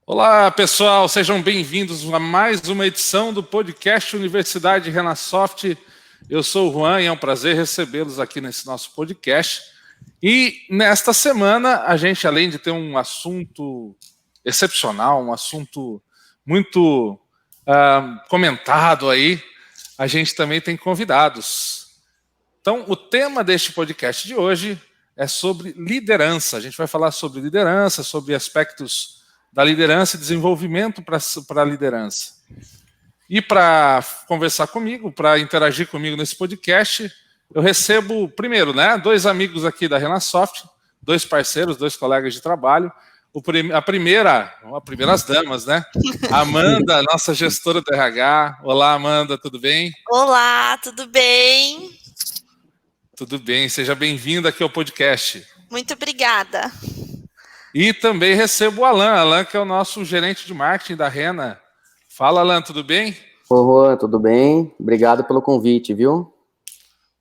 Olá, pessoal, sejam bem-vindos a mais uma edição do podcast Universidade Renasoft. Eu sou o Juan e é um prazer recebê-los aqui nesse nosso podcast. E nesta semana, a gente, além de ter um assunto excepcional, um assunto muito comentado aí, a gente também tem convidados. Então, o tema deste podcast de hoje é sobre liderança. A gente vai falar sobre liderança, sobre aspectos da liderança e desenvolvimento para a liderança. E para conversar comigo, para interagir comigo nesse podcast, eu recebo, primeiro, dois amigos aqui da Renasoft, dois parceiros, dois colegas de trabalho. A primeira as damas, Amanda, nossa gestora do RH. Olá, Amanda, tudo bem? Olá, tudo bem? Tudo bem, seja bem-vinda aqui ao podcast. Muito obrigada. E também recebo o Alan, que é o nosso gerente de marketing da Rena. Fala, Alan, tudo bem? Oi, Juan, tudo bem? Obrigado pelo convite, viu?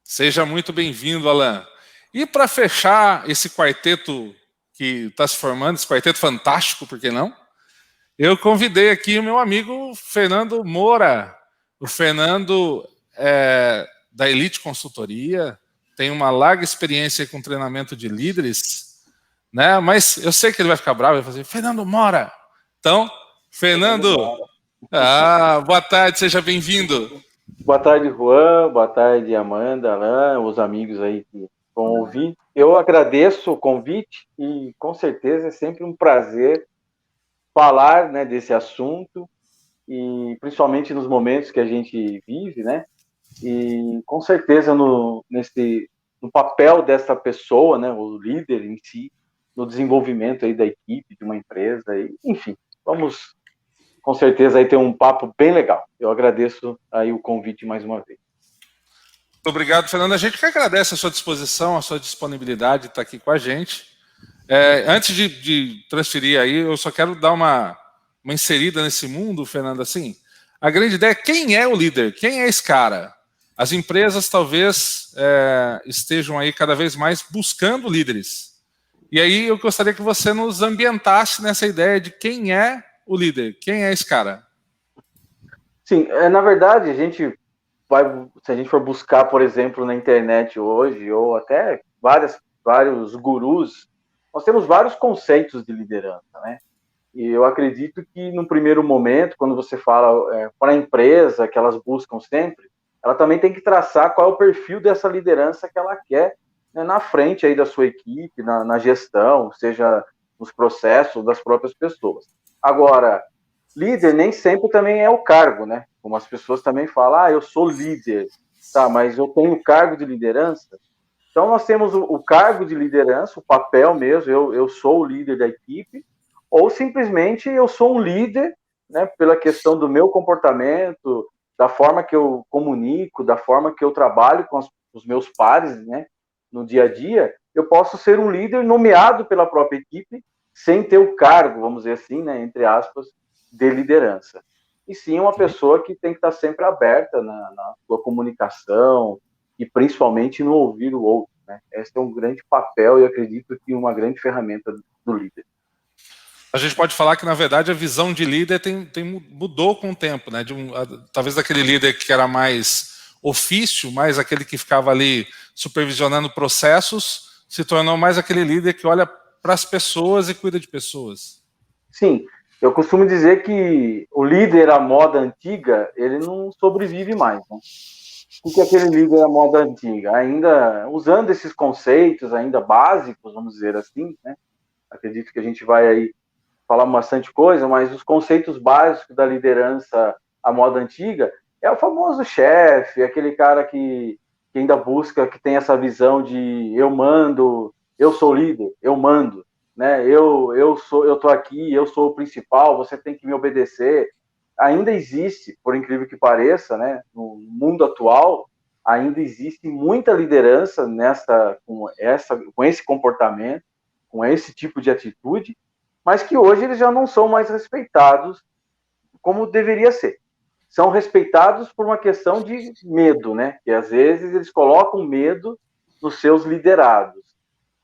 Seja muito bem-vindo, Alan. E para fechar esse quarteto que está se formando, esse quarteto fantástico, por que não? Eu convidei aqui o meu amigo Fernando Moura. O Fernando é da Elite Consultoria, tem uma larga experiência com treinamento de líderes, mas eu sei que ele vai ficar bravo e vai fazer, Fernando Moura. Então, Fernando, boa tarde, seja bem-vindo. Boa tarde, Juan, boa tarde, Amanda, Alain, os amigos aí que vão ouvir. Eu agradeço o convite e, com certeza, é sempre um prazer falar desse assunto, e principalmente nos momentos que a gente vive, e com certeza no papel dessa pessoa, o líder em si, no desenvolvimento aí da equipe, de uma empresa, e, enfim, vamos com certeza aí ter um papo bem legal. Eu agradeço aí o convite mais uma vez. Muito obrigado, Fernando. A gente que agradece a sua disposição, a sua disponibilidade de estar aqui com a gente. Antes de transferir aí, eu só quero dar uma inserida nesse mundo, Fernando, assim. A grande ideia é quem é o líder, quem é esse cara? As empresas talvez estejam aí cada vez mais buscando líderes. E aí eu gostaria que você nos ambientasse nessa ideia de quem é o líder, quem é esse cara? Sim, na verdade, se a gente for buscar, por exemplo, na internet hoje, ou até vários gurus, nós temos vários conceitos de liderança, E eu acredito que, no primeiro momento, quando você fala para a empresa, que elas buscam sempre, ela também tem que traçar qual é o perfil dessa liderança que ela quer, na frente aí da sua equipe, na gestão, seja nos processos das próprias pessoas. Agora, líder nem sempre também é o cargo, Como as pessoas também falam, eu sou líder, tá, mas eu tenho cargo de liderança. Então, nós temos o cargo de liderança, o papel mesmo, eu sou o líder da equipe, ou simplesmente eu sou um líder, pela questão do meu comportamento, da forma que eu comunico, da forma que eu trabalho com os meus pares, no dia a dia, eu posso ser um líder nomeado pela própria equipe, sem ter o cargo, vamos dizer assim, entre aspas, de liderança. E sim uma pessoa que tem que estar sempre aberta na sua comunicação e principalmente no ouvir o outro. Esse é um grande papel e acredito que uma grande ferramenta do líder. A gente pode falar que, na verdade, a visão de líder mudou com o tempo, talvez daquele líder que era mais ofício, mais aquele que ficava ali supervisionando processos, se tornou mais aquele líder que olha para as pessoas e cuida de pessoas. Sim, eu costumo dizer que o líder à moda antiga, ele não sobrevive mais. O que é aquele líder à moda antiga? Ainda usando esses conceitos ainda básicos, vamos dizer assim, Acredito que a gente vai aí falar bastante coisa, mas os conceitos básicos da liderança à moda antiga é o famoso chefe, aquele cara que ainda busca, que tem essa visão de eu mando, eu sou líder, eu mando, eu tô aqui, eu sou o principal, você tem que me obedecer. Ainda existe, por incrível que pareça, no mundo atual, ainda existe muita liderança com esse comportamento, com esse tipo de atitude, mas que hoje eles já não são mais respeitados como deveria ser. São respeitados por uma questão de medo, que às vezes eles colocam medo nos seus liderados.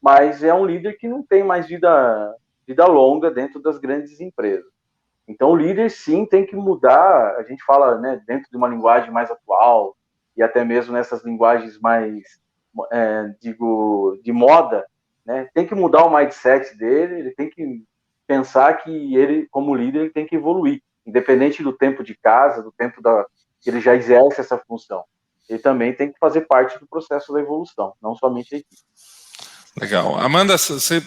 Mas é um líder que não tem mais vida longa dentro das grandes empresas. Então, o líder, sim, tem que mudar. A gente fala, né, dentro de uma linguagem mais atual e até mesmo nessas linguagens mais, digo, de moda, né, tem que mudar o mindset dele, ele tem que pensar que ele, como líder, ele tem que evoluir, independente do tempo de casa, do tempo que ele já exerce essa função. Ele também tem que fazer parte do processo da evolução, não somente a equipe. Legal. Amanda, você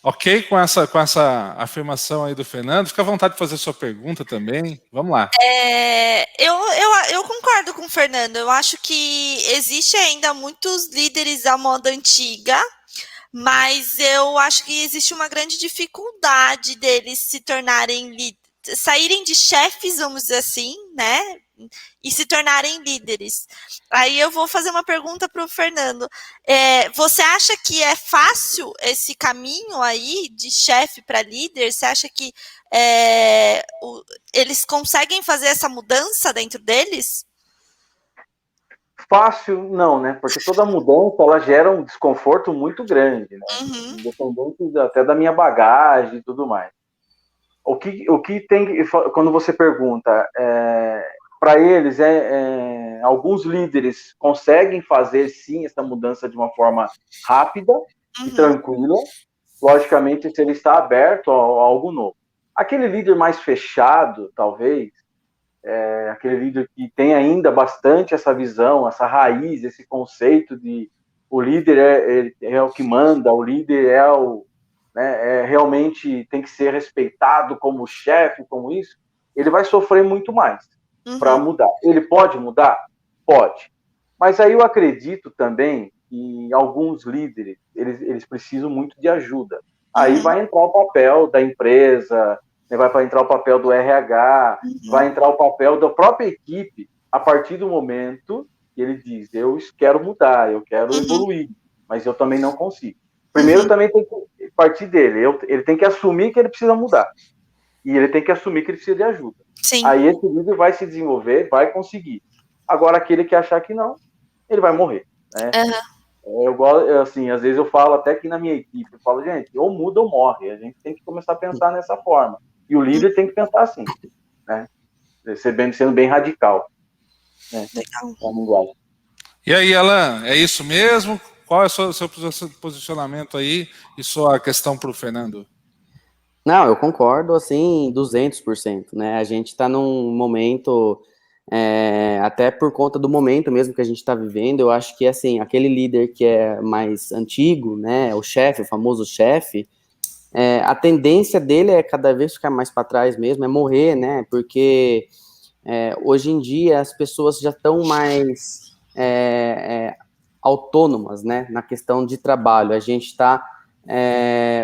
ok com essa afirmação aí do Fernando? Fica à vontade de fazer sua pergunta também. Vamos lá. Eu concordo com o Fernando. Eu acho que existe ainda muitos líderes à moda antiga, mas eu acho que existe uma grande dificuldade deles se tornarem saírem de chefes, vamos dizer assim, né? E se tornarem líderes. Aí eu vou fazer uma pergunta para o Fernando. Você acha que é fácil esse caminho aí de chefe para líder? Você acha que eles conseguem fazer essa mudança dentro deles? Fácil, não, né? Porque toda mudança, ela gera um desconforto muito grande, né? Uhum. Independente até da minha bagagem e tudo mais. O que tem, quando você pergunta, para eles, alguns líderes conseguem fazer, sim, essa mudança de uma forma rápida e tranquila, logicamente, se ele está aberto a algo novo. Aquele líder mais fechado, talvez, aquele líder que tem ainda bastante essa visão, essa raiz, esse conceito de o líder é o que manda, o líder realmente tem que ser respeitado como chefe, como isso, ele vai sofrer muito mais para mudar. Ele pode mudar? Pode. Mas aí eu acredito também que alguns líderes, eles precisam muito de ajuda. Aí vai entrar o papel da empresa, vai entrar o papel do RH, vai entrar o papel da própria equipe, a partir do momento que ele diz, eu quero mudar, eu quero evoluir, mas eu também não consigo. Primeiro também tem que partir dele, ele tem que assumir que ele precisa mudar, e ele tem que assumir que ele precisa de ajuda. Sim. Aí esse líder vai se desenvolver, vai conseguir. Agora, aquele que achar que não, ele vai morrer, né? Eu gosto, assim, às vezes eu falo até que na minha equipe, eu falo, gente, ou muda ou morre, a gente tem que começar a pensar nessa forma. E o líder tem que pensar assim, né? Sendo bem radical, né? Legal. A linguagem. E aí, Alan, é isso mesmo? Qual é o seu posicionamento aí e sua questão para o Fernando? Não, eu concordo, assim, 200%, né? A gente está num momento, até por conta do momento mesmo que a gente está vivendo, eu acho que, assim, aquele líder que é mais antigo, né, o chefe, o famoso chefe, a tendência dele é cada vez ficar mais para trás mesmo, é morrer, né? Porque hoje em dia as pessoas já estão mais autônomas, né? Na questão de trabalho. A gente está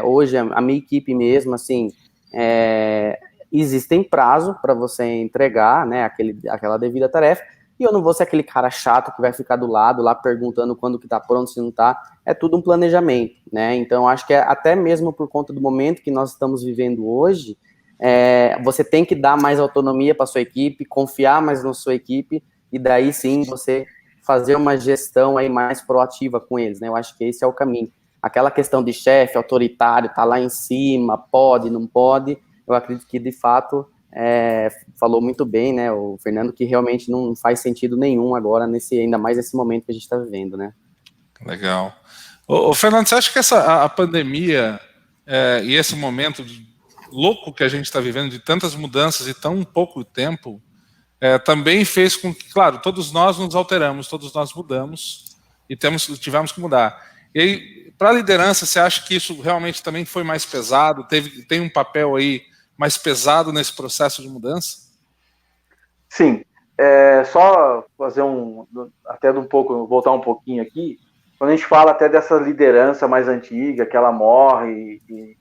hoje a minha equipe mesmo, assim, existem prazo para você entregar, né? Aquela devida tarefa. E eu não vou ser aquele cara chato que vai ficar do lado lá perguntando quando que tá pronto, se não tá. É tudo um planejamento, né? Então, acho que até mesmo por conta do momento que nós estamos vivendo hoje, você tem que dar mais autonomia para sua equipe, confiar mais na sua equipe, e daí sim você fazer uma gestão aí mais proativa com eles, né? Eu acho que esse é o caminho. Aquela questão de chefe autoritário, tá lá em cima, pode, não pode, eu acredito que de fato... falou muito bem, né, o Fernando, que realmente não faz sentido nenhum agora, ainda mais nesse momento que a gente está vivendo, né? Legal. Ô, Fernando, você acha que a pandemia e esse momento louco que a gente está vivendo, de tantas mudanças e tão pouco tempo, também fez com que, claro, todos nós nos alteramos, todos nós mudamos e tivemos que mudar. E aí, para a liderança, você acha que isso realmente também foi mais pesado? Tem um papel aí mais pesado nesse processo de mudança? Sim. Só fazer voltar um pouquinho aqui, quando a gente fala até dessa liderança mais antiga, que ela morre e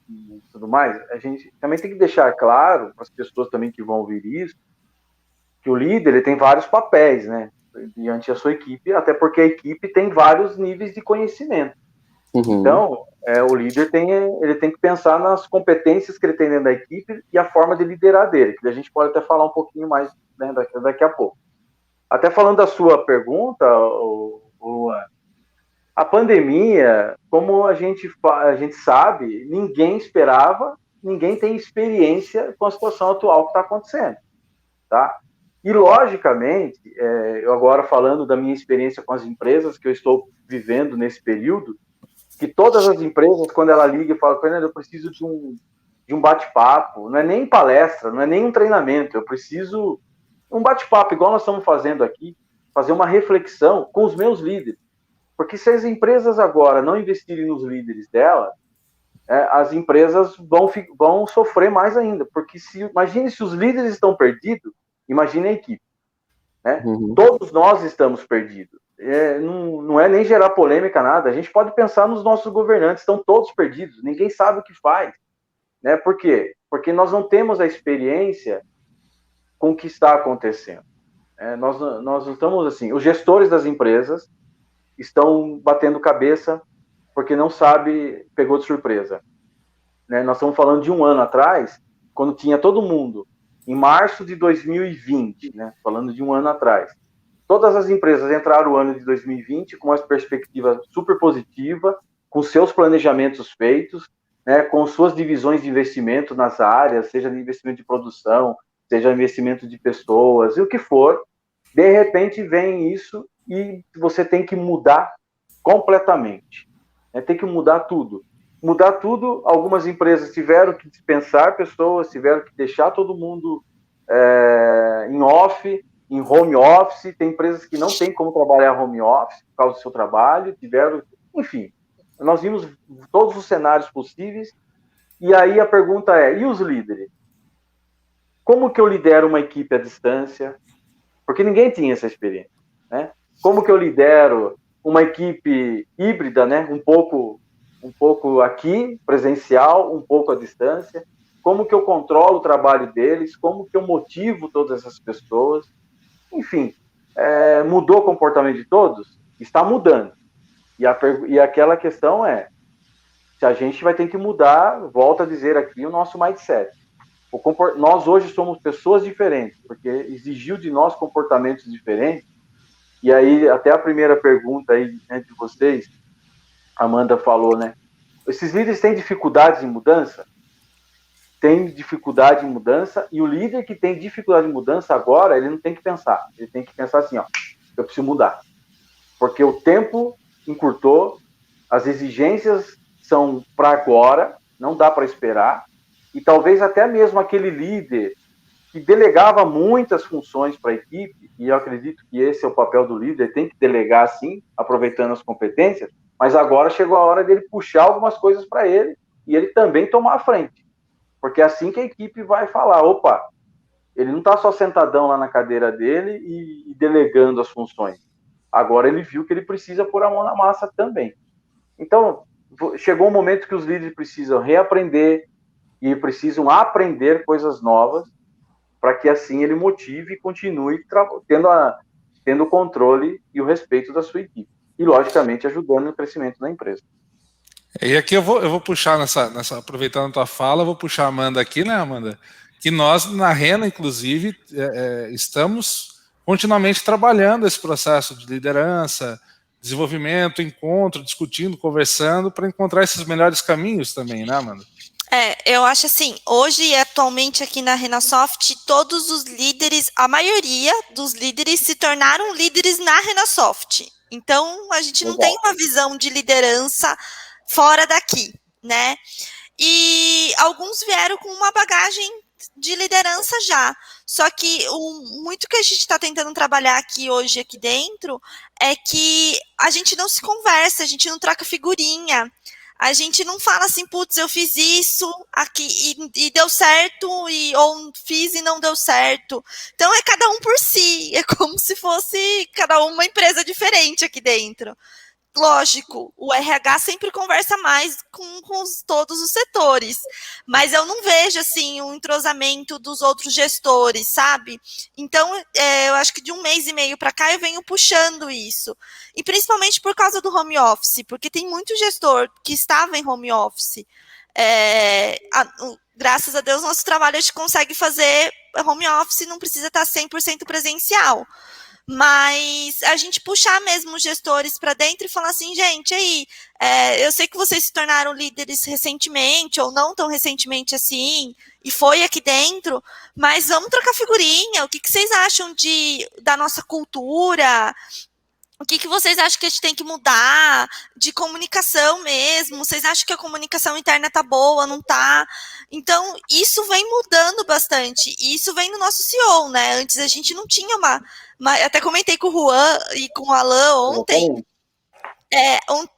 tudo mais, a gente também tem que deixar claro, para as pessoas também que vão ouvir isso, que o líder ele tem vários papéis, né, diante da sua equipe, até porque a equipe tem vários níveis de conhecimento. Então, o líder ele tem que pensar nas competências que ele tem dentro da equipe e a forma de liderar dele, que a gente pode até falar um pouquinho mais, né, daqui a pouco. Até falando da sua pergunta, a pandemia, como a gente sabe, ninguém esperava ninguém tem experiência com a situação atual que está acontecendo, tá? E, logicamente, eu agora falando da minha experiência com as empresas que eu estou vivendo nesse período, que todas as empresas, quando ela liga e fala, Fernando, eu preciso de um bate-papo, não é nem palestra, não é nem um treinamento, eu preciso um bate-papo, igual nós estamos fazendo aqui, fazer uma reflexão com os meus líderes. Porque se as empresas agora não investirem nos líderes dela, as empresas vão sofrer mais ainda. Porque imagine se os líderes estão perdidos, imagine a equipe. Né? Uhum. Todos nós estamos perdidos. Não é nem gerar polêmica, nada. A gente pode pensar nos nossos governantes, estão todos perdidos, ninguém sabe o que faz. Né? Por quê? Porque nós não temos a experiência com o que está acontecendo. Nós não estamos assim. Os gestores das empresas estão batendo cabeça porque não sabe, pegou de surpresa. Né? Nós estamos falando de um ano atrás, quando tinha todo mundo, em março de 2020, né? Falando de um ano atrás. Todas as empresas entraram o ano de 2020 com uma perspectiva super positiva, com seus planejamentos feitos, né? Com suas divisões de investimento nas áreas, seja de investimento de produção, seja investimento de pessoas, e o que for. De repente vem isso e você tem que mudar completamente. Tem que mudar tudo. Mudar tudo, algumas empresas tiveram que dispensar pessoas, tiveram que deixar todo mundo em home office, tem empresas que não têm como trabalhar home office por causa do seu trabalho, enfim, nós vimos todos os cenários possíveis, e aí a pergunta e os líderes? Como que eu lidero uma equipe à distância? Porque ninguém tinha essa experiência, né? Como que eu lidero uma equipe híbrida, né? Um pouco aqui, presencial, um pouco à distância? Como que eu controlo o trabalho deles? Como que eu motivo todas essas pessoas? Enfim, mudou o comportamento de todos? Está mudando. E aquela questão se a gente vai ter que mudar, volto a dizer aqui, o nosso mindset. Nós hoje somos pessoas diferentes, porque exigiu de nós comportamentos diferentes. E aí, até a primeira pergunta aí, né, de vocês, a Amanda falou, né? Esses líderes têm dificuldades em mudança? Tem dificuldade em mudança, e o líder que tem dificuldade em mudança agora, ele não tem que pensar. Ele tem que pensar assim, eu preciso mudar. Porque o tempo encurtou, as exigências são para agora, não dá para esperar, e talvez até mesmo aquele líder que delegava muitas funções para a equipe, e eu acredito que esse é o papel do líder, tem que delegar sim, aproveitando as competências, mas agora chegou a hora dele puxar algumas coisas para ele, e ele também tomar a frente. Porque é assim que a equipe vai falar, opa, ele não está só sentadão lá na cadeira dele e delegando as funções. Agora ele viu que ele precisa pôr a mão na massa também. Então, chegou um momento que os líderes precisam reaprender e precisam aprender coisas novas para que assim ele motive e continue tendo o controle e o respeito da sua equipe. E, logicamente, ajudando no crescimento da empresa. E aqui eu vou puxar aproveitando a tua fala, eu vou puxar a Amanda aqui, né, Amanda? Que nós, na Rena, inclusive, estamos continuamente trabalhando esse processo de liderança, desenvolvimento, encontro, discutindo, conversando, para encontrar esses melhores caminhos também, né, Amanda? Eu acho assim, hoje e atualmente aqui na Renasoft, todos os líderes, a maioria dos líderes se tornaram líderes na Renasoft. Então, a gente não tem uma visão de liderança fora daqui, né? E alguns vieram com uma bagagem de liderança já. Só que muito que a gente está tentando trabalhar hoje aqui dentro é que a gente não se conversa, a gente não troca figurinha. A gente não fala assim, putz, eu fiz isso aqui e deu certo, ou fiz e não deu certo. Então, é cada um por si. É como se fosse cada uma empresa diferente aqui dentro. Lógico, o RH sempre conversa mais com todos os setores, mas eu não vejo, assim, um entrosamento dos outros gestores, sabe? Então, eu acho que de 1 mês e meio para cá eu venho puxando isso, e principalmente por causa do home office, porque tem muito gestor que estava em home office. Graças a Deus, nosso trabalho a gente consegue fazer home office, não precisa estar 100% presencial. mas a gente puxar mesmo os gestores para dentro e falar assim, gente, aí, eu sei que vocês se tornaram líderes recentemente, ou não tão recentemente assim, e foi aqui dentro, mas vamos trocar figurinha, o que vocês acham da nossa cultura? O que vocês acham que a gente tem que mudar de comunicação mesmo? Vocês acham que a comunicação interna tá boa, não tá? Então, isso vem mudando bastante. E isso vem no nosso CEO, né? Antes a gente não tinha até comentei com o Juan e com o Alan ontem.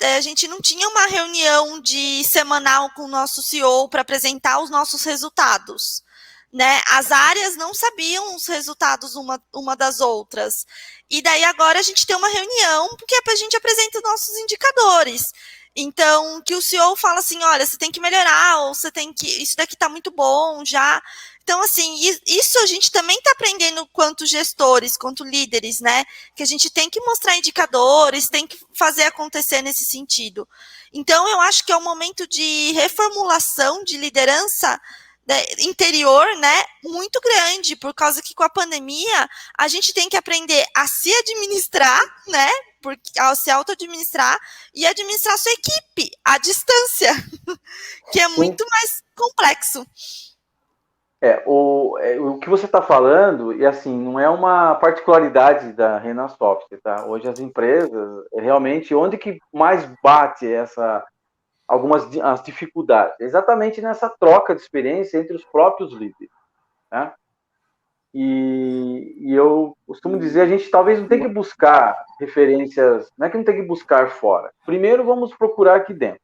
A gente não tinha uma reunião semanal com o nosso CEO para apresentar os nossos resultados. Né? As áreas não sabiam os resultados uma das outras. E daí agora a gente tem uma reunião porque a gente apresenta os nossos indicadores. Então, que o CEO fala assim, olha, você tem que melhorar, ou você tem que. Isso daqui está muito bom já. Então, assim, isso a gente também está aprendendo quanto gestores, quanto líderes, né? Que a gente tem que mostrar indicadores, tem que fazer acontecer nesse sentido. Então, eu acho que é um momento de reformulação de liderança interior, né, muito grande, por causa que com a pandemia a gente tem que aprender a se administrar, né, a se auto-administrar e administrar a sua equipe à distância, que é muito mais complexo. O que você está falando, e assim, não é uma particularidade da Renasoft, tá? Hoje as empresas, realmente, onde que mais bate algumas as dificuldades, exatamente nessa troca de experiência entre os próprios líderes, né? E eu costumo dizer, a gente talvez não tem que buscar referências, não é que não tem que buscar fora. Primeiro vamos procurar aqui dentro.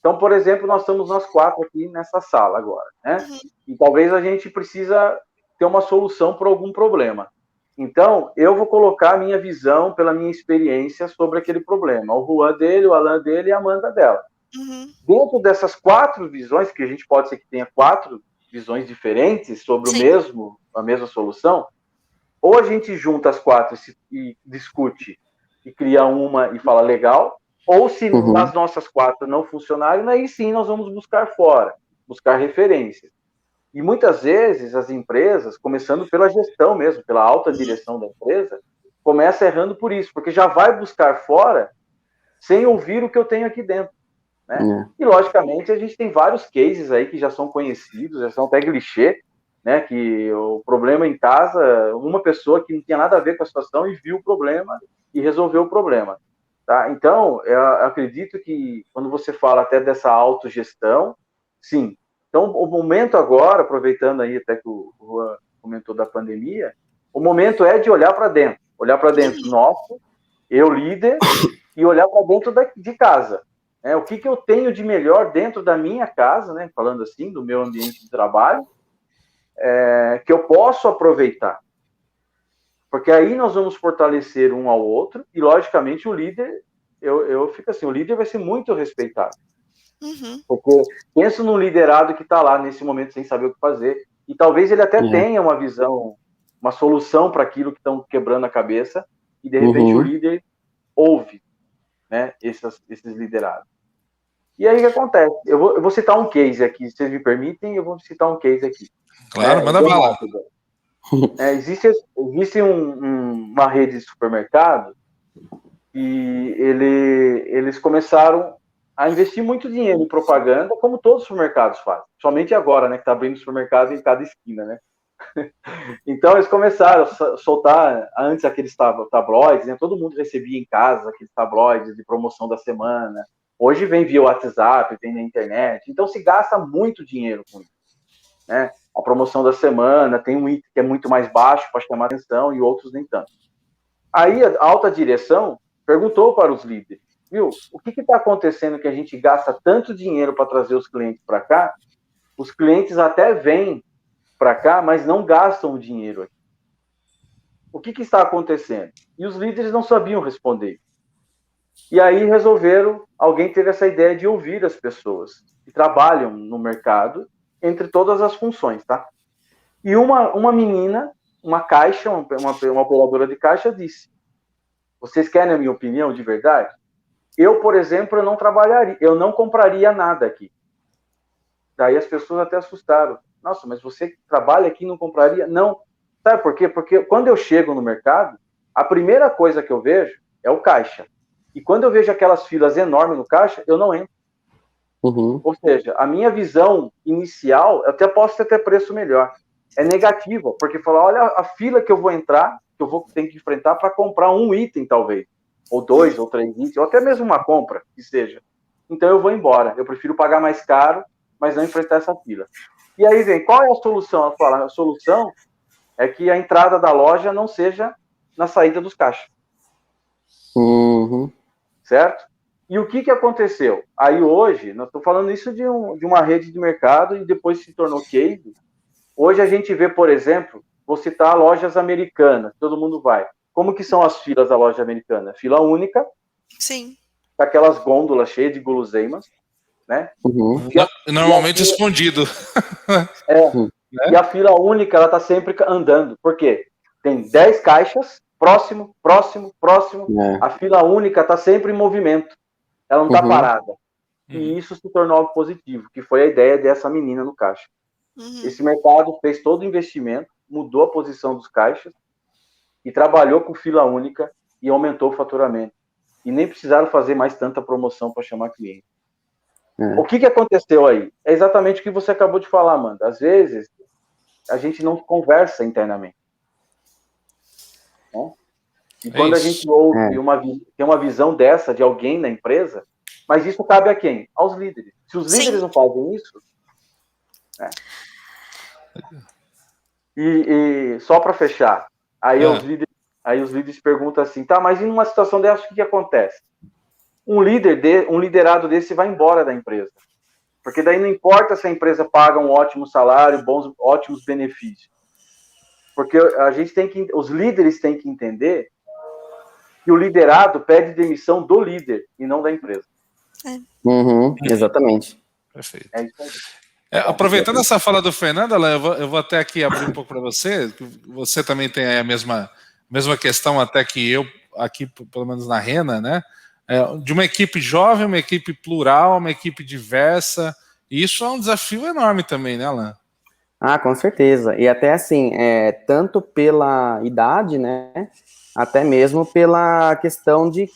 Então, por exemplo, nós estamos nós 4 aqui nessa sala agora, né? E talvez a gente precisa ter uma solução para algum problema. Então, eu vou colocar a minha visão pela minha experiência sobre aquele problema. O Juan dele, o Alan dele e a Amanda dela. Dentro dessas 4 visões, que a gente pode ser que tenha 4 visões diferentes sobre a mesma solução, ou a gente junta as 4 e discute e cria uma e fala legal, ou se as nossas 4 não funcionarem, aí sim nós vamos buscar fora, buscar referências. E muitas vezes as empresas, começando pela gestão mesmo, pela alta direção da empresa, começa errando por isso, porque já vai buscar fora sem ouvir o que eu tenho aqui dentro. Né? E, logicamente, a gente tem vários cases aí que já são conhecidos, já são até clichê, né? Que o problema em casa, uma pessoa que não tinha nada a ver com a situação e viu o problema e resolveu o problema. Tá? Então, eu acredito que quando você fala até dessa autogestão, sim. Então, o momento agora, aproveitando aí até que o Juan comentou da pandemia, o momento é de olhar para dentro nosso, eu líder, e olhar para dentro de casa. O que eu tenho de melhor dentro da minha casa, né, falando assim, do meu ambiente de trabalho, que eu posso aproveitar. Porque aí nós vamos fortalecer um ao outro, e logicamente o líder, eu fico assim, o líder vai ser muito respeitado. Porque penso num liderado que está lá nesse momento sem saber o que fazer, e talvez ele até tenha uma visão, uma solução para aquilo que estão quebrando a cabeça, e de repente o líder ouve, né, esses liderados. E aí o que acontece? Eu vou citar um case aqui, se vocês me permitem, eu vou citar um case aqui. Claro, manda bala. Existe uma rede de supermercado e eles começaram a investir muito dinheiro em propaganda, como todos os supermercados fazem. Somente agora, né, que está abrindo supermercado em cada esquina, né? Então eles começaram a soltar antes aqueles tabloides, né? Todo mundo recebia em casa aqueles tabloides de promoção da semana. Hoje vem via WhatsApp, vem na internet. Então se gasta muito dinheiro com isso, né? A promoção da semana tem um item que é muito mais baixo para chamar atenção e outros nem tanto. Aí a alta direção perguntou para os líderes, viu, o que está acontecendo que a gente gasta tanto dinheiro para trazer os clientes para cá? Os clientes até vêm para cá, mas não gastam o dinheiro aqui. O que está acontecendo? E os líderes não sabiam responder. E aí alguém teve essa ideia de ouvir as pessoas que trabalham no mercado, entre todas as funções, tá? E uma menina, uma operadora de caixa disse, vocês querem a minha opinião de verdade? Eu, por exemplo, eu não compraria nada aqui. Daí as pessoas até assustaram. Nossa, mas você que trabalha aqui não compraria? Não. Sabe por quê? Porque quando eu chego no mercado, a primeira coisa que eu vejo é o caixa. E quando eu vejo aquelas filas enormes no caixa, eu não entro. Uhum. Ou seja, a minha visão inicial, eu até posso ter preço melhor, é negativa, porque fala, olha a fila que eu vou entrar, que eu vou ter que enfrentar para comprar um item, talvez, ou 2, ou 3 itens, ou até mesmo uma compra, que seja. Então eu vou embora, eu prefiro pagar mais caro, mas não enfrentar essa fila. E aí vem, qual é a solução? Ela fala, a solução é que a entrada da loja não seja na saída dos caixas. Uhum. Certo? E o que aconteceu? Aí hoje, nós estamos falando isso de uma rede de mercado e depois se tornou case. Hoje a gente vê, por exemplo, vou citar lojas americanas, todo mundo vai. Como que são as filas da loja americana? Fila única, Sim. com aquelas gôndolas cheias de guloseimas, né? Uhum. Normalmente escondido. E a fila única, ela está sempre andando. Por quê? Tem 10 caixas, próximo. A fila única está sempre em movimento. Ela não está parada. E isso se tornou algo positivo, que foi a ideia dessa menina no caixa. Esse mercado fez todo o investimento, mudou a posição dos caixas e trabalhou com fila única e aumentou o faturamento. E nem precisaram fazer mais tanta promoção para chamar cliente. O que aconteceu aí? É exatamente o que você acabou de falar, Amanda. Às vezes, a gente não conversa internamente. Né? E quando a gente ouve tem uma visão dessa de alguém na empresa, mas isso cabe a quem? Aos líderes. Se os líderes não fazem isso... Né? E só para fechar, aí os líderes perguntam assim, tá, mas em uma situação dessa, o que acontece? Um liderado desse vai embora da empresa. Porque daí não importa se a empresa paga um ótimo salário, ótimos benefícios. Porque os líderes têm que entender que o liderado pede demissão do líder e não da empresa. Uhum, exatamente. Perfeito. É isso aí. Aproveitando essa fala do Fernando, eu vou até aqui abrir um pouco para você. Você também tem a mesma questão até que eu, aqui, pelo menos na Rena, né? De uma equipe jovem, uma equipe plural, uma equipe diversa. E isso é um desafio enorme também, né, Alan? Ah, com certeza. E até assim, tanto pela idade, né? Até mesmo pela questão de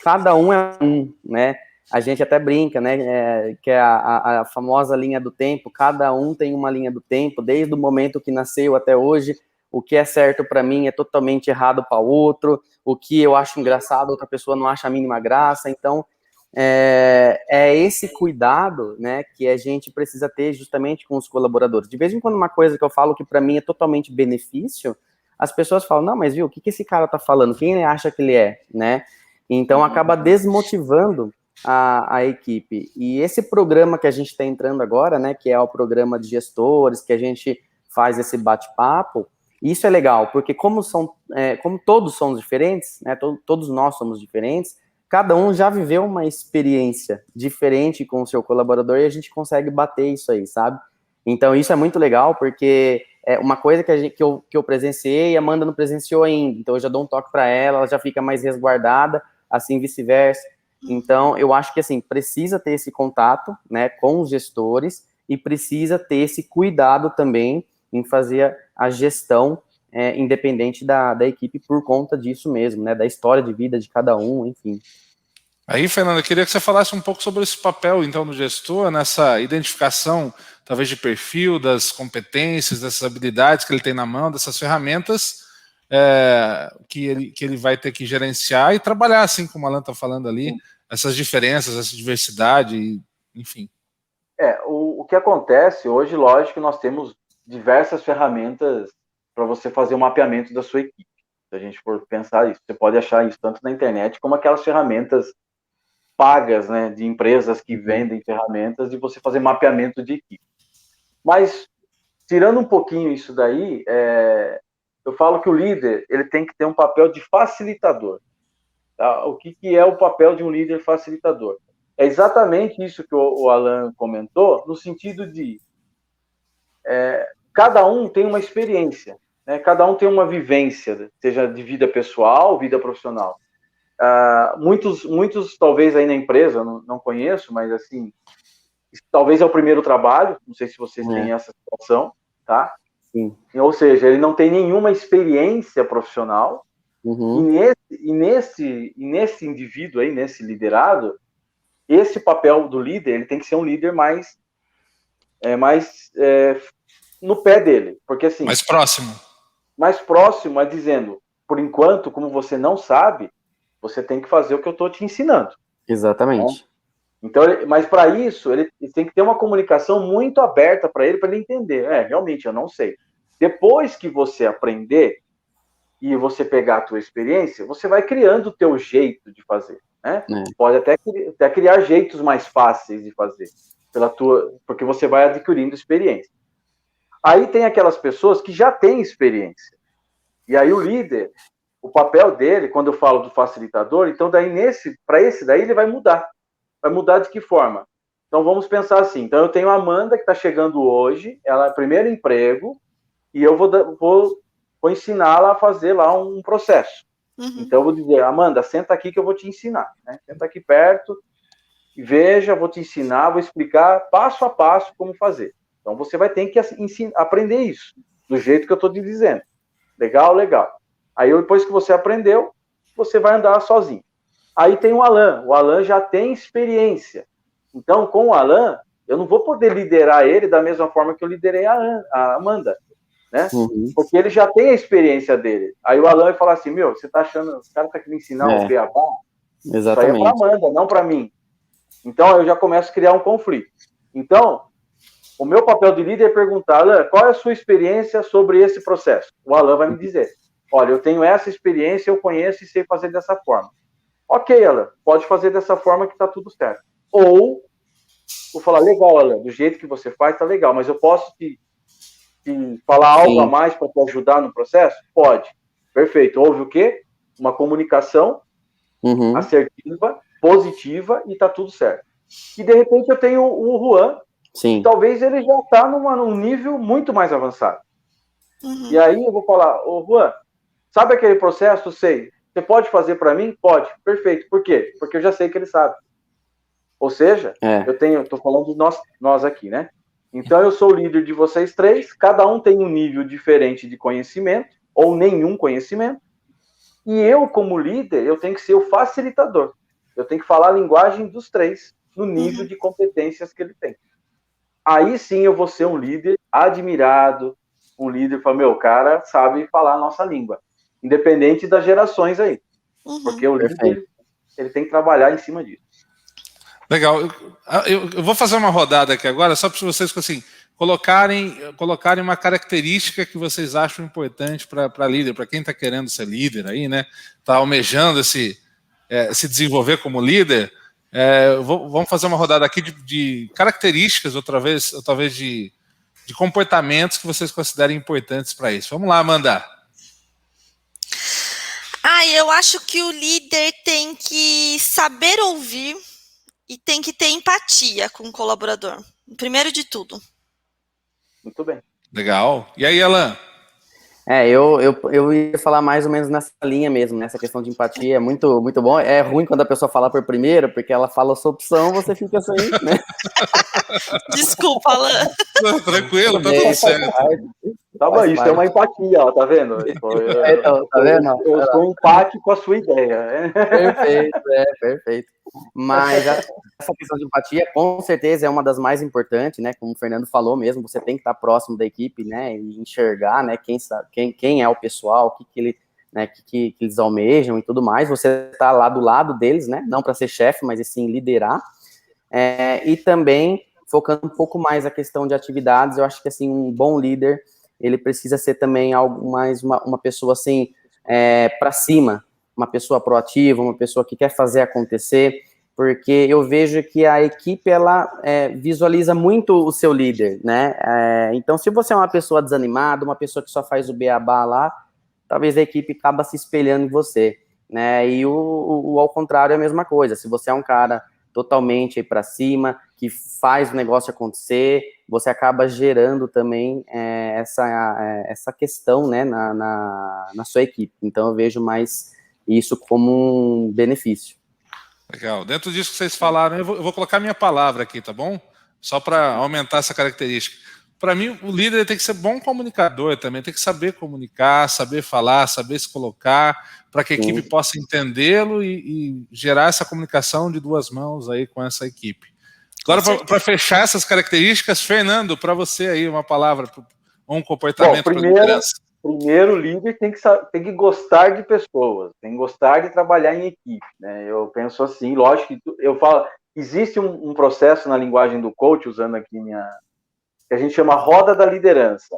cada um é um, né? A gente até brinca, né? Que é a famosa linha do tempo. Cada um tem uma linha do tempo, desde o momento que nasceu até hoje. O que é certo para mim é totalmente errado para o outro. O que eu acho engraçado, outra pessoa não acha a mínima graça. Então, é esse cuidado, né, que a gente precisa ter justamente com os colaboradores. De vez em quando, uma coisa que eu falo que para mim é totalmente benefício, as pessoas falam, não, mas viu, o que esse cara tá falando? Quem ele acha que ele é, né? Então, acaba desmotivando a equipe. E esse programa que a gente está entrando agora, né, que é o programa de gestores, que a gente faz esse bate-papo, isso é legal, porque como todos somos diferentes, né, todos nós somos diferentes, cada um já viveu uma experiência diferente com o seu colaborador e a gente consegue bater isso aí, sabe? Então, isso é muito legal, porque é uma coisa que eu presenciei, a Amanda não presenciou ainda, então eu já dou um toque para ela já fica mais resguardada, assim vice-versa. Então, eu acho que, assim, precisa ter esse contato, né, com os gestores e precisa ter esse cuidado também em fazer a gestão independente da equipe por conta disso mesmo, né, da história de vida de cada um, enfim. Aí, Fernando, eu queria que você falasse um pouco sobre esse papel, então, do gestor, nessa identificação, talvez, de perfil, das competências, dessas habilidades que ele tem na mão, dessas ferramentas que ele vai ter que gerenciar e trabalhar, assim como o Alan está falando ali, essas diferenças, essa diversidade, enfim. O que acontece hoje, lógico, nós temos diversas ferramentas para você fazer o mapeamento da sua equipe. Se a gente for pensar isso, você pode achar isso tanto na internet como aquelas ferramentas pagas, né, de empresas que vendem ferramentas de você fazer mapeamento de equipe. Mas, tirando um pouquinho isso daí, eu falo que o líder ele tem que ter um papel de facilitador. Tá? O que é o papel de um líder facilitador? É exatamente isso que o Alan comentou, no sentido de cada um tem uma experiência, né? Cada um tem uma vivência, seja de vida pessoal, vida profissional. Muitos talvez aí na empresa, não conheço, mas assim, talvez é o primeiro trabalho, não sei se vocês têm essa situação, tá? Sim. Ou seja, ele não tem nenhuma experiência profissional, Uhum. E nesse indivíduo aí, nesse liderado, esse papel do líder, ele tem que ser um líder mais no pé dele. Porque assim, Mais próximo. mais próximo é dizendo, por enquanto, como você não sabe, você tem que fazer o que eu estou te ensinando. Exatamente. Né? Então, mas para isso, ele tem que ter uma comunicação muito aberta para ele entender. Realmente, eu não sei. Depois que você aprender e você pegar a tua experiência, você vai criando o teu jeito de fazer. Né? Pode até criar jeitos mais fáceis de fazer, porque você vai adquirindo experiência. Aí tem aquelas pessoas que já têm experiência. E aí o líder, o papel dele, quando eu falo do facilitador, então daí para esse daí ele vai mudar. Vai mudar de que forma? Então vamos pensar assim. Então eu tenho a Amanda que está chegando hoje, ela é primeiro emprego, e eu vou ensiná-la a fazer lá um processo. Uhum. Então eu vou dizer, Amanda, senta aqui que eu vou te ensinar. Né? Senta aqui perto, e veja, vou te ensinar, vou explicar passo a passo como fazer. Então você vai ter que aprender isso, do jeito que eu estou te dizendo. Legal, legal. Aí depois que você aprendeu, você vai andar sozinho. Aí tem o Alan já tem experiência. Então, com o Alan, eu não vou poder liderar ele da mesma forma que eu liderei a Amanda, né? Uhum. Porque ele já tem a experiência dele. Aí o Alan vai falar assim, você tá achando, o cara tá querendo ensinar o beabá? Exatamente. Isso aí é pra Amanda, não para mim. Então, eu já começo a criar um conflito. Então, o meu papel de líder é perguntar, Alan, qual é a sua experiência sobre esse processo? O Alan vai me dizer, olha, eu tenho essa experiência, eu conheço e sei fazer dessa forma. Ok, Alan, pode fazer dessa forma que tá tudo certo. Ou, vou falar, legal, Alan, do jeito que você faz, tá legal, mas eu posso te falar algo a mais para te ajudar no processo? Pode. Perfeito. Houve o quê? Uma comunicação assertiva, positiva e tá tudo certo. E, de repente, eu tenho o Juan, Sim. Talvez ele já está num nível muito mais avançado. Uhum. E aí eu vou falar, Juan, sabe aquele processo? Sei. Você pode fazer para mim? Pode. Perfeito. Por quê? Porque eu já sei que ele sabe. Ou seja, estou falando de nós aqui, né? Então eu sou o líder de vocês três, cada um tem um nível diferente de conhecimento, ou nenhum conhecimento, e eu, como líder, eu tenho que ser o facilitador. Eu tenho que falar a linguagem dos três, no nível de competências que ele tem. Aí sim eu vou ser um líder admirado, um líder que fala, o cara sabe falar a nossa língua, independente das gerações aí. Porque o líder, ele tem que trabalhar em cima disso. Legal. Eu vou fazer uma rodada aqui agora, só para vocês assim, colocarem uma característica que vocês acham importante para líder, para quem está querendo ser líder aí, né? Está almejando se desenvolver como líder. Vamos fazer uma rodada aqui de características, ou talvez de comportamentos que vocês considerem importantes para isso. Vamos lá, Amanda. Eu acho que o líder tem que saber ouvir e tem que ter empatia com o colaborador. Primeiro de tudo. Muito bem. Legal. E aí, Alan? Eu ia falar mais ou menos nessa linha mesmo, nessa questão de empatia, é muito, muito bom. É ruim quando a pessoa fala por primeiro, porque ela fala a sua opção, você fica sem, né? Desculpa, Alan. Tranquilo, tá tudo certo. Isso é uma empatia, ó, tá vendo? Tá vendo? Eu sou empático com a sua ideia. Perfeito. Mas essa questão de empatia, com certeza, é uma das mais importantes, né? Como o Fernando falou mesmo, você tem que estar próximo da equipe, né? E enxergar, né? Quem é o pessoal, o que eles almejam e tudo mais. Você tá lá do lado deles, né? Não para ser chefe, mas sim liderar. E também focando um pouco mais a questão de atividades, eu acho que assim um bom líder ele precisa ser também algo mais uma pessoa assim para cima, uma pessoa proativa, uma pessoa que quer fazer acontecer, porque eu vejo que a equipe ela visualiza muito o seu líder, né? Então, se você é uma pessoa desanimada, uma pessoa que só faz o beabá lá, talvez a equipe acaba se espelhando em você, né? E ao contrário é a mesma coisa. Se você é um cara totalmente aí para cima, que faz o negócio acontecer, você acaba gerando também essa questão, né, na sua equipe. Então, eu vejo mais isso como um benefício. Legal. Dentro disso que vocês falaram, eu vou colocar minha palavra aqui, tá bom? Só para aumentar essa característica. para mim, o líder tem que ser bom comunicador também, tem que saber comunicar, saber falar, saber se colocar, para que a equipe possa entendê-lo e gerar essa comunicação de duas mãos aí com essa equipe. Agora, para fechar essas características, Fernando, para você aí, uma palavra, um comportamento para liderança. Primeiro, o líder tem que gostar de pessoas, tem que gostar de trabalhar em equipe, né? Eu penso assim, lógico que eu falo, existe um processo na linguagem do coach, usando aqui que a gente chama roda da liderança,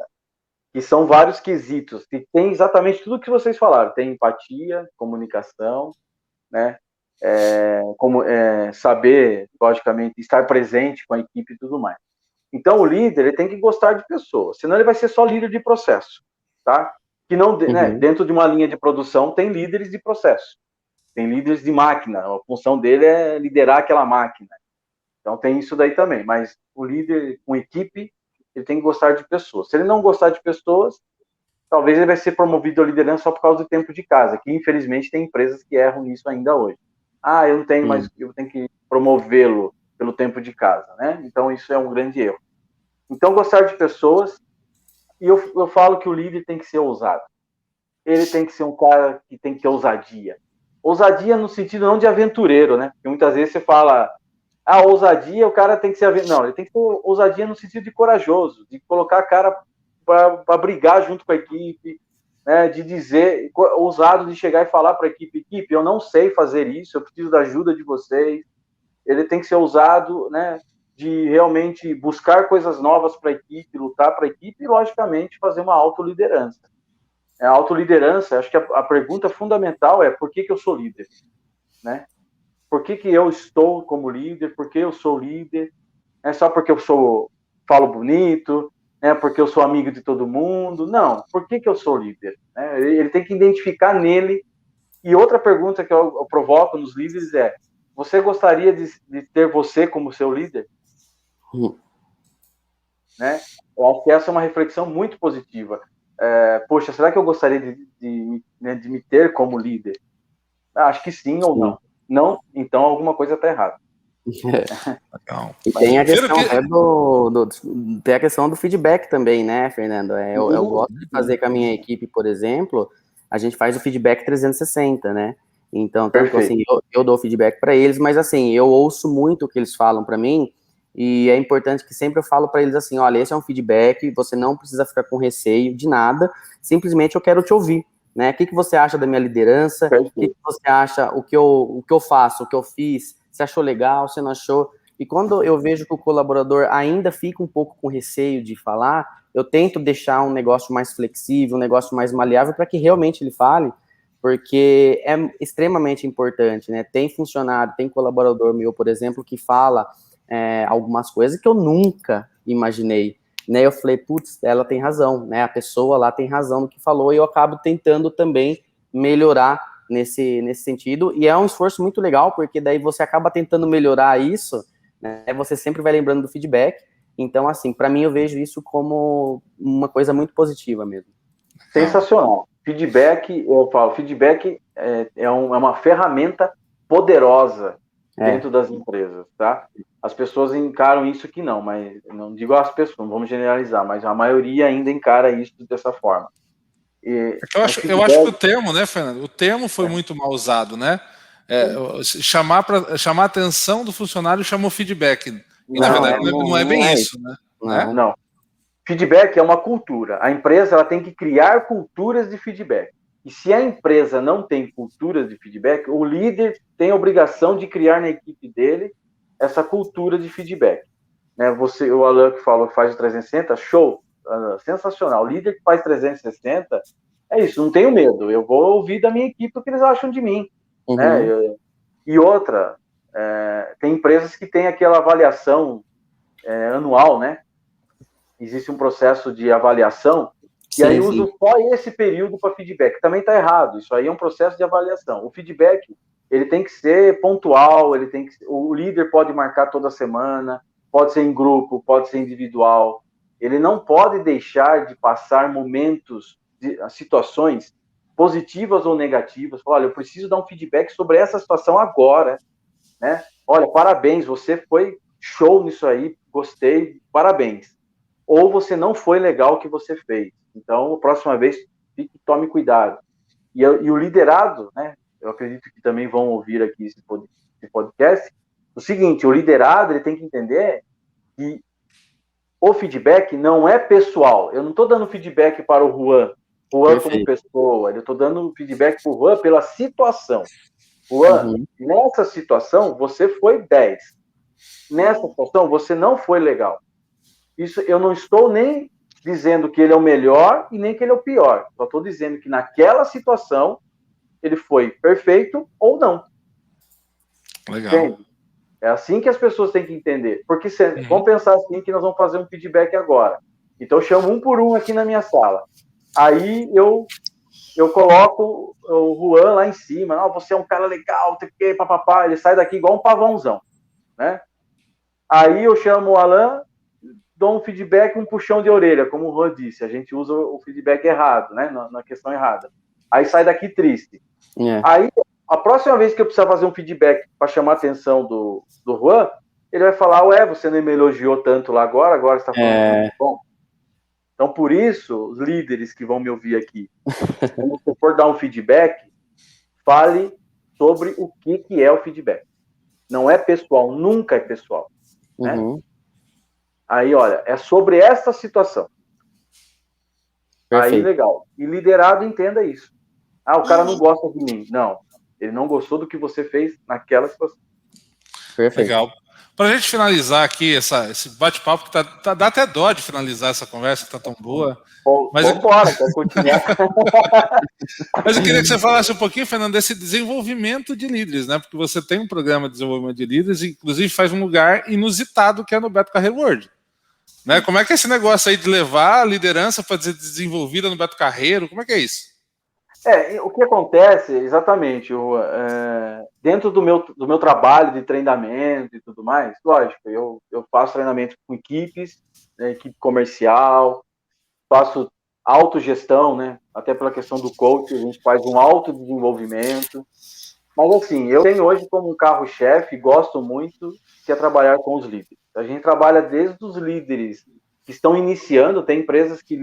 que são vários quesitos, que tem exatamente tudo que vocês falaram, tem empatia, comunicação, né? Saber, logicamente, estar presente com a equipe e tudo mais. Então, o líder ele tem que gostar de pessoas, senão ele vai ser só líder de processo, tá? Que não, né, dentro de uma linha de produção tem líderes de processo, tem líderes de máquina, a função dele é liderar aquela máquina. Então, tem isso daí também, mas o líder com equipe, ele tem que gostar de pessoas. Se ele não gostar de pessoas, talvez ele vai ser promovido à liderança só por causa do tempo de casa, que infelizmente tem empresas que erram nisso ainda hoje. Eu não tenho, mas eu tenho que promovê-lo pelo tempo de casa, né? Então, isso é um grande erro. Então, gostar de pessoas, e eu falo que o líder tem que ser ousado. Ele tem que ser um cara que tem que ter ousadia. Ousadia no sentido não de aventureiro, né? Porque muitas vezes você fala, ousadia, o cara tem que ser aventureiro. Não, ele tem que ter ousadia no sentido de corajoso, de colocar a cara para brigar junto com a equipe, né? De dizer, ousado de chegar e falar para a equipe, eu não sei fazer isso, eu preciso da ajuda de vocês. Ele tem que ser ousado, né? De realmente buscar coisas novas para a equipe, lutar para a equipe e, logicamente, fazer uma autoliderança. A autoliderança, acho que a pergunta fundamental é por que eu sou líder? Né? Por que eu estou como líder? Por que eu sou líder? É só porque eu falo bonito? Porque eu sou amigo de todo mundo? Não, por que eu sou líder? Ele tem que identificar nele. E outra pergunta que eu provoco nos líderes é: você gostaria de ter você como seu líder? Né? Eu acho que essa é uma reflexão muito positiva. Poxa, será que eu gostaria de me ter como líder? Acho que sim ou não. Não, então alguma coisa está errada. E tem a questão tem a questão do feedback também, né, Fernando? Eu gosto de fazer com a minha equipe, por exemplo, a gente faz o feedback 360, né? Então, tanto assim, eu dou feedback para eles, mas assim, eu ouço muito o que eles falam para mim. E é importante que sempre eu falo para eles assim, olha, esse é um feedback, você não precisa ficar com receio de nada, simplesmente eu quero te ouvir, né? O que você acha da minha liderança? O que você acha, o que eu faço, o que eu fiz? Você achou legal, você não achou? E quando eu vejo que o colaborador ainda fica um pouco com receio de falar, eu tento deixar um negócio mais flexível, um negócio mais maleável, para que realmente ele fale, porque é extremamente importante, né? Tem funcionário, tem colaborador meu, por exemplo, que fala algumas coisas que eu nunca imaginei, né? Eu falei, putz, ela tem razão, né? A pessoa lá tem razão no que falou, e eu acabo tentando também melhorar nesse sentido, e é um esforço muito legal, porque daí você acaba tentando melhorar isso, né? Você sempre vai lembrando do feedback. Então, assim, para mim eu vejo isso como uma coisa muito positiva mesmo. Sensacional. Feedback, eu falo, feedback é uma ferramenta poderosa dentro das empresas, tá? As pessoas encaram isso que não, mas não digo as pessoas, não vamos generalizar, mas a maioria ainda encara isso dessa forma. Eu acho que o termo, né, Fernando? O termo foi muito mal usado, né? Chamar a atenção do funcionário chamou feedback. E, na verdade, não é bem isso, né? Não. Feedback é uma cultura. A empresa ela tem que criar culturas de feedback. E se a empresa não tem culturas de feedback, o líder tem a obrigação de criar na equipe dele essa cultura de feedback. Né? O Alan que falou que faz o 360, show, sensacional. O líder que faz 360, é isso, não tenho medo. Eu vou ouvir da minha equipe o que eles acham de mim. Né? E outra, tem empresas que têm aquela avaliação anual, né? Existe um processo de avaliação, e aí uso só esse período para feedback. Também está errado, isso aí é um processo de avaliação. O feedback, ele tem que ser pontual, o líder pode marcar toda semana, pode ser em grupo, pode ser individual. Ele não pode deixar de passar momentos, situações positivas ou negativas. Olha, eu preciso dar um feedback sobre essa situação agora, né? Olha, parabéns, você foi show nisso aí, gostei, parabéns. ou você não foi legal o que você fez. Então, a próxima vez, tome cuidado. E o liderado, né? Eu acredito que também vão ouvir aqui esse podcast. O seguinte, o liderado ele tem que entender que o feedback não é pessoal. Eu não estou dando feedback para o Juan como pessoa. Eu estou dando feedback para o Juan pela situação. Juan, nessa situação, você foi 10. Nessa situação, você não foi legal. Isso, eu não estou nem dizendo que ele é o melhor e nem que ele é o pior. Só estou dizendo que naquela situação ele foi perfeito ou não. Legal. Entende? É assim que as pessoas têm que entender. Porque vamos pensar assim que nós vamos fazer um feedback agora. Então eu chamo um por um aqui na minha sala. Aí eu coloco o Juan lá em cima. Não, você é um cara legal, papapá. Ele sai daqui igual um pavãozão, né? Aí eu chamo o Alan, dou um feedback, um puxão de orelha, como o Juan disse. A gente usa o feedback errado, né? Na questão errada. Aí sai daqui triste. Aí, a próxima vez que eu precisar fazer um feedback para chamar a atenção do Juan, ele vai falar, você não me elogiou tanto lá agora você está falando muito bom. Então, por isso, os líderes que vão me ouvir aqui, quando você for dar um feedback, fale sobre o que é o feedback. Não é pessoal, nunca é pessoal. Né? Aí, olha, é sobre essa situação. Perfeito. Aí, legal. E liderado, entenda isso. O cara não gosta de mim. Não, ele não gostou do que você fez naquela situação. Perfeito. Legal. Para a gente finalizar aqui esse bate-papo, que dá até dó de finalizar essa conversa, que está tão boa. Mas quer continuar. Mas eu queria que você falasse um pouquinho, Fernando, desse desenvolvimento de líderes, né? Porque você tem um programa de desenvolvimento de líderes e, inclusive, faz um lugar inusitado que é no Beto Carreiro World. Né? Como é que é esse negócio aí de levar a liderança para ser desenvolvida no Beto Carreiro? Como é que é isso? O que acontece, exatamente, dentro do meu trabalho de treinamento e tudo mais, lógico, eu faço treinamento com equipes, né, equipe comercial, faço autogestão, né, até pela questão do coach, a gente faz um autodesenvolvimento, mas assim, eu tenho hoje como um carro-chefe, gosto muito, que é trabalhar com os líderes. A gente trabalha desde os líderes que estão iniciando, tem empresas que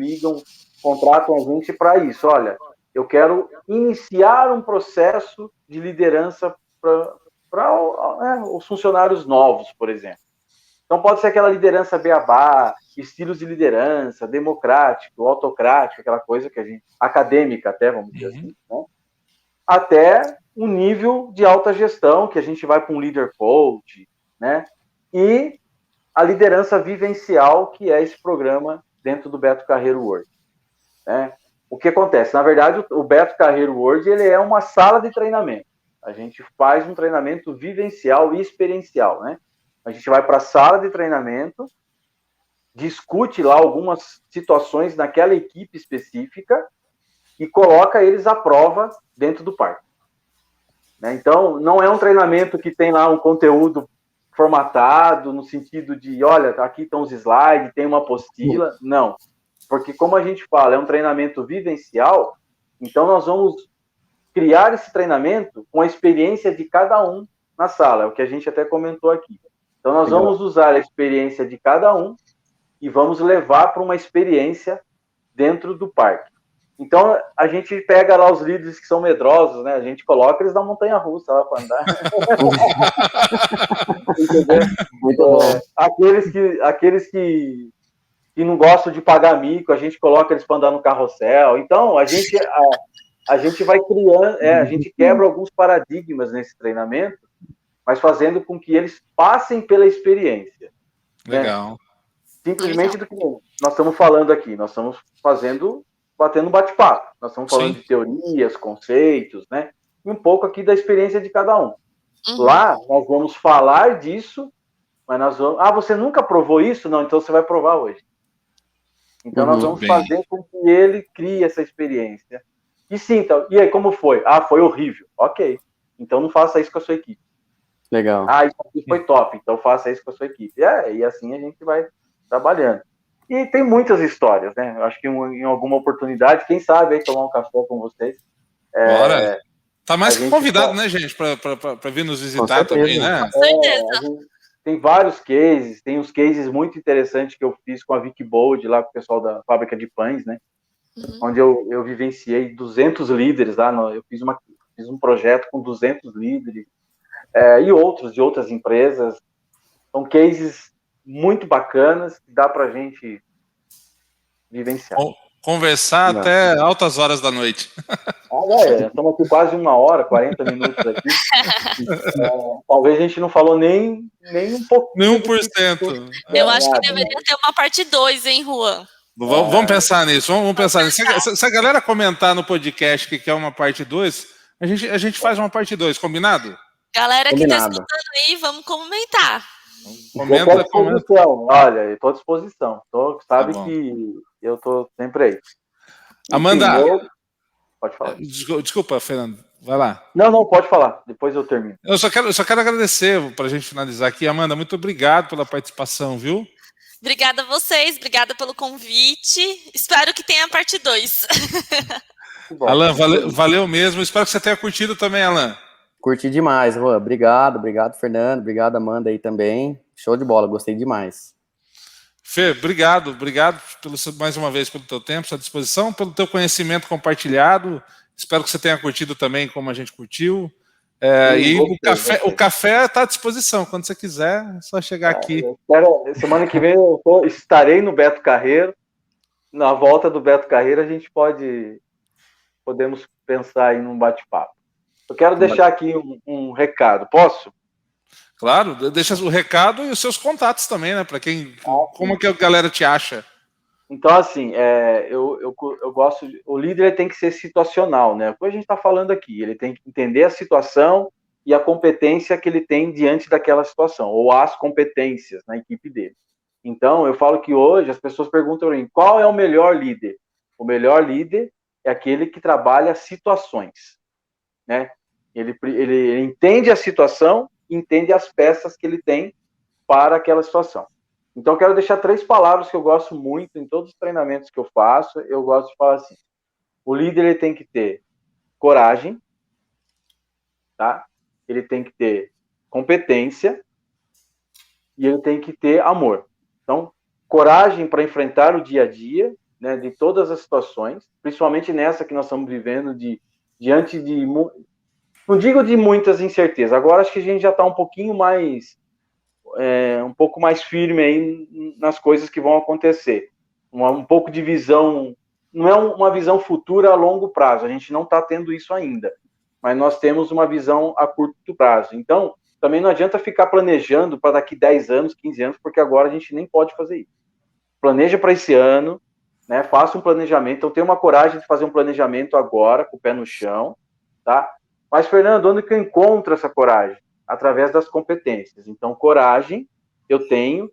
contratam a gente para isso, olha, eu quero iniciar um processo de liderança para os funcionários novos, por exemplo. Então, pode ser aquela liderança beabá, estilos de liderança, democrático, autocrático, aquela coisa que a gente... acadêmica até, vamos dizer assim. Né? Até um nível de alta gestão, que a gente vai para um líder coach, né? E a liderança vivencial, que é esse programa dentro do Beto Carreiro World. Né? O que acontece? Na verdade, o Beto Carreiro World ele é uma sala de treinamento. A gente faz um treinamento vivencial e experiencial, né? A gente vai para a sala de treinamento, discute lá algumas situações naquela equipe específica e coloca eles à prova dentro do parque. Né? Então, não é um treinamento que tem lá um conteúdo formatado, no sentido de, olha, aqui estão os slides, tem uma apostila. Não. Porque, como a gente fala, é um treinamento vivencial, então nós vamos criar esse treinamento com a experiência de cada um na sala, é o que a gente até comentou aqui. Então, nós vamos usar a experiência de cada um e vamos levar para uma experiência dentro do parque. Então, a gente pega lá os líderes que são medrosos, né? A gente coloca eles na montanha-russa lá para andar. Entendeu? Muito bom. Aqueles que não gostam de pagar mico, a gente coloca eles para andar no carrossel. Então, a gente vai criando, a gente quebra alguns paradigmas nesse treinamento, mas fazendo com que eles passem pela experiência. Legal. Né? Simplesmente do que nós estamos falando aqui. Nós estamos batendo um bate-papo. Nós estamos falando de teorias, conceitos, né? E um pouco aqui da experiência de cada um. Lá, nós vamos falar disso, mas nós vamos... você nunca provou isso? Não, então você vai provar hoje. Então, nós vamos fazer com que ele crie essa experiência. E sinta, e aí, como foi? Foi horrível. Ok. Então, não faça isso com a sua equipe. Legal. Isso aqui foi top, então faça isso com a sua equipe. E assim a gente vai trabalhando. E tem muitas histórias, né? Eu acho que em alguma oportunidade, quem sabe aí tomar um café com vocês. Bora. Tá mais que convidado, né, gente, para vir nos visitar também, né? Com certeza. tem vários cases, tem uns cases muito interessantes que eu fiz com a Vic Bold, lá com o pessoal da fábrica de pães, né? Onde eu vivenciei 200 líderes lá, eu fiz um projeto com 200 líderes, e outros de outras empresas. São cases muito bacanas que dá para a gente vivenciar. Conversar até altas horas da noite. Estamos aqui quase 1 hora, 40 minutos aqui. Talvez a gente não falou nem um pouco. Nem 1%. Eu acho que deveria ter uma parte 2, hein, Juan? Vamos pensar nisso. Vamos pensar nisso. Se a galera comentar no podcast que quer uma parte 2, a gente faz uma parte 2, combinado? Galera que está escutando aí, vamos comentar. Comenta. Olha, eu estou à disposição. Sabe que eu estou sempre aí. Amanda. Pode falar. Desculpa, Fernando. Vai lá. Não, pode falar. Depois eu termino. Eu só quero agradecer, para a gente finalizar aqui. Amanda, muito obrigado pela participação, viu? Obrigada a vocês, obrigada pelo convite. Espero que tenha a parte 2. Alan, valeu mesmo. Espero que você tenha curtido também, Alan. Curti demais, Juan. Obrigado, Fernando. Obrigado, Amanda, aí também. Show de bola, gostei demais. Fê, obrigado mais uma vez pelo teu tempo, sua disposição, pelo teu conhecimento compartilhado. Espero que você tenha curtido também como a gente curtiu. O café está à disposição. Quando você quiser, é só chegar aqui. Semana que vem eu estarei no Beto Carreiro. Na volta do Beto Carreiro, a gente podemos pensar em um bate-papo. Eu quero deixar aqui um recado. Posso? Claro, deixa o recado e os seus contatos também, né? Para quem. Como que a galera te acha? Então, assim, eu gosto. O líder tem que ser situacional, né? O que a gente está falando aqui, ele tem que entender a situação e a competência que ele tem diante daquela situação, ou as competências na equipe dele. Então, eu falo que hoje as pessoas perguntam para mim, qual é o melhor líder? O melhor líder é aquele que trabalha situações, né? Ele entende a situação, entende as peças que ele tem para aquela situação. Então, eu quero deixar 3 palavras que eu gosto muito em todos os treinamentos que eu faço. Eu gosto de falar assim: o líder ele tem que ter coragem, tá? Ele tem que ter competência e ele tem que ter amor. Então, coragem para enfrentar o dia a dia, né, de todas as situações, principalmente nessa que nós estamos vivendo diante de, não digo de muitas incertezas. Agora acho que a gente já está um pouquinho mais um pouco mais firme aí nas coisas que vão acontecer. Um pouco de visão, não é uma visão futura a longo prazo, a gente não está tendo isso ainda, mas nós temos uma visão a curto prazo. Então, também não adianta ficar planejando para daqui 10 anos, 15 anos, porque agora a gente nem pode fazer isso. Planeja para esse ano, né? Faça um planejamento. Então, tenha uma coragem de fazer um planejamento agora, com o pé no chão, tá? Mas, Fernando, onde que eu encontro essa coragem? Através das competências. Então, coragem eu tenho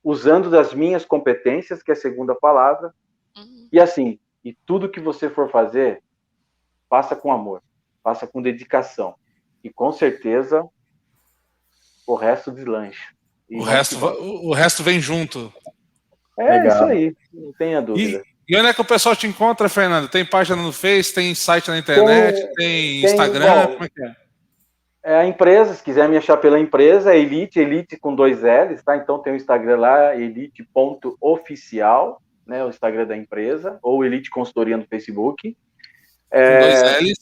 usando das minhas competências, que é a segunda palavra, e assim, e tudo que você for fazer, faça com amor, faça com dedicação, e com certeza o resto deslancha. O resto vem junto. Legal. Isso aí, não tenha dúvida. E onde é que o pessoal te encontra, Fernando? Tem página no Face, tem site na internet, tem Instagram, como é que é? A empresa, se quiser me achar pela empresa, é Elite com 2 L's, tá? Então tem o Instagram lá, elite.oficial, né? O Instagram da empresa, ou Elite Consultoria no Facebook. Com 2 L's?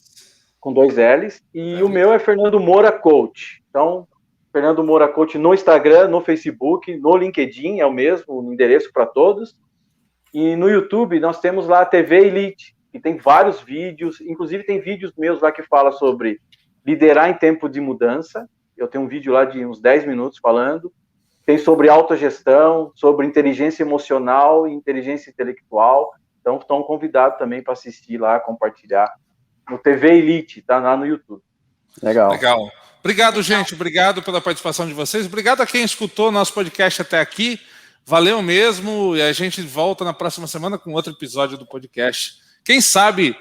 Com 2 L's. E o meu é Fernando Moura Coach. Então, Fernando Moura Coach no Instagram, no Facebook, no LinkedIn, é o mesmo endereço para todos. E no YouTube nós temos lá a TV Elite, que tem vários vídeos, inclusive tem vídeos meus lá que falam sobre liderar em tempo de mudança. Eu tenho um vídeo lá de uns 10 minutos falando. Tem sobre autogestão, sobre inteligência emocional e inteligência intelectual. Então, estão convidados também para assistir lá, compartilhar. No TV Elite, tá lá no YouTube. Legal. Obrigado, gente. Obrigado pela participação de vocês. Obrigado a quem escutou nosso podcast até aqui. Valeu mesmo. E a gente volta na próxima semana com outro episódio do podcast. Quem sabe,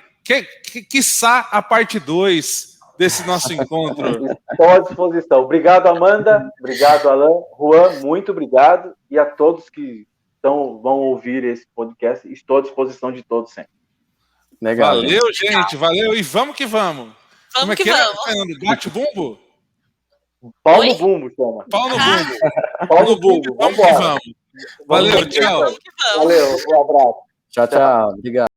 quiçá a parte 2 desse nosso encontro. Estou à disposição. Obrigado, Amanda. Obrigado, Alan. Juan, muito obrigado. E a todos que vão ouvir esse podcast, estou à disposição de todos sempre. Legal. Valeu, gente. Valeu. E vamos que vamos. Vamos que vamos. Fernando? Bate bumbo? Pau Oi? no bumbo, chama. Pau no bumbo. Pau no bumbo. Vamos que Vambora. vamos. Valeu, tchau. Valeu, um abraço. Tchau, tchau. Obrigado.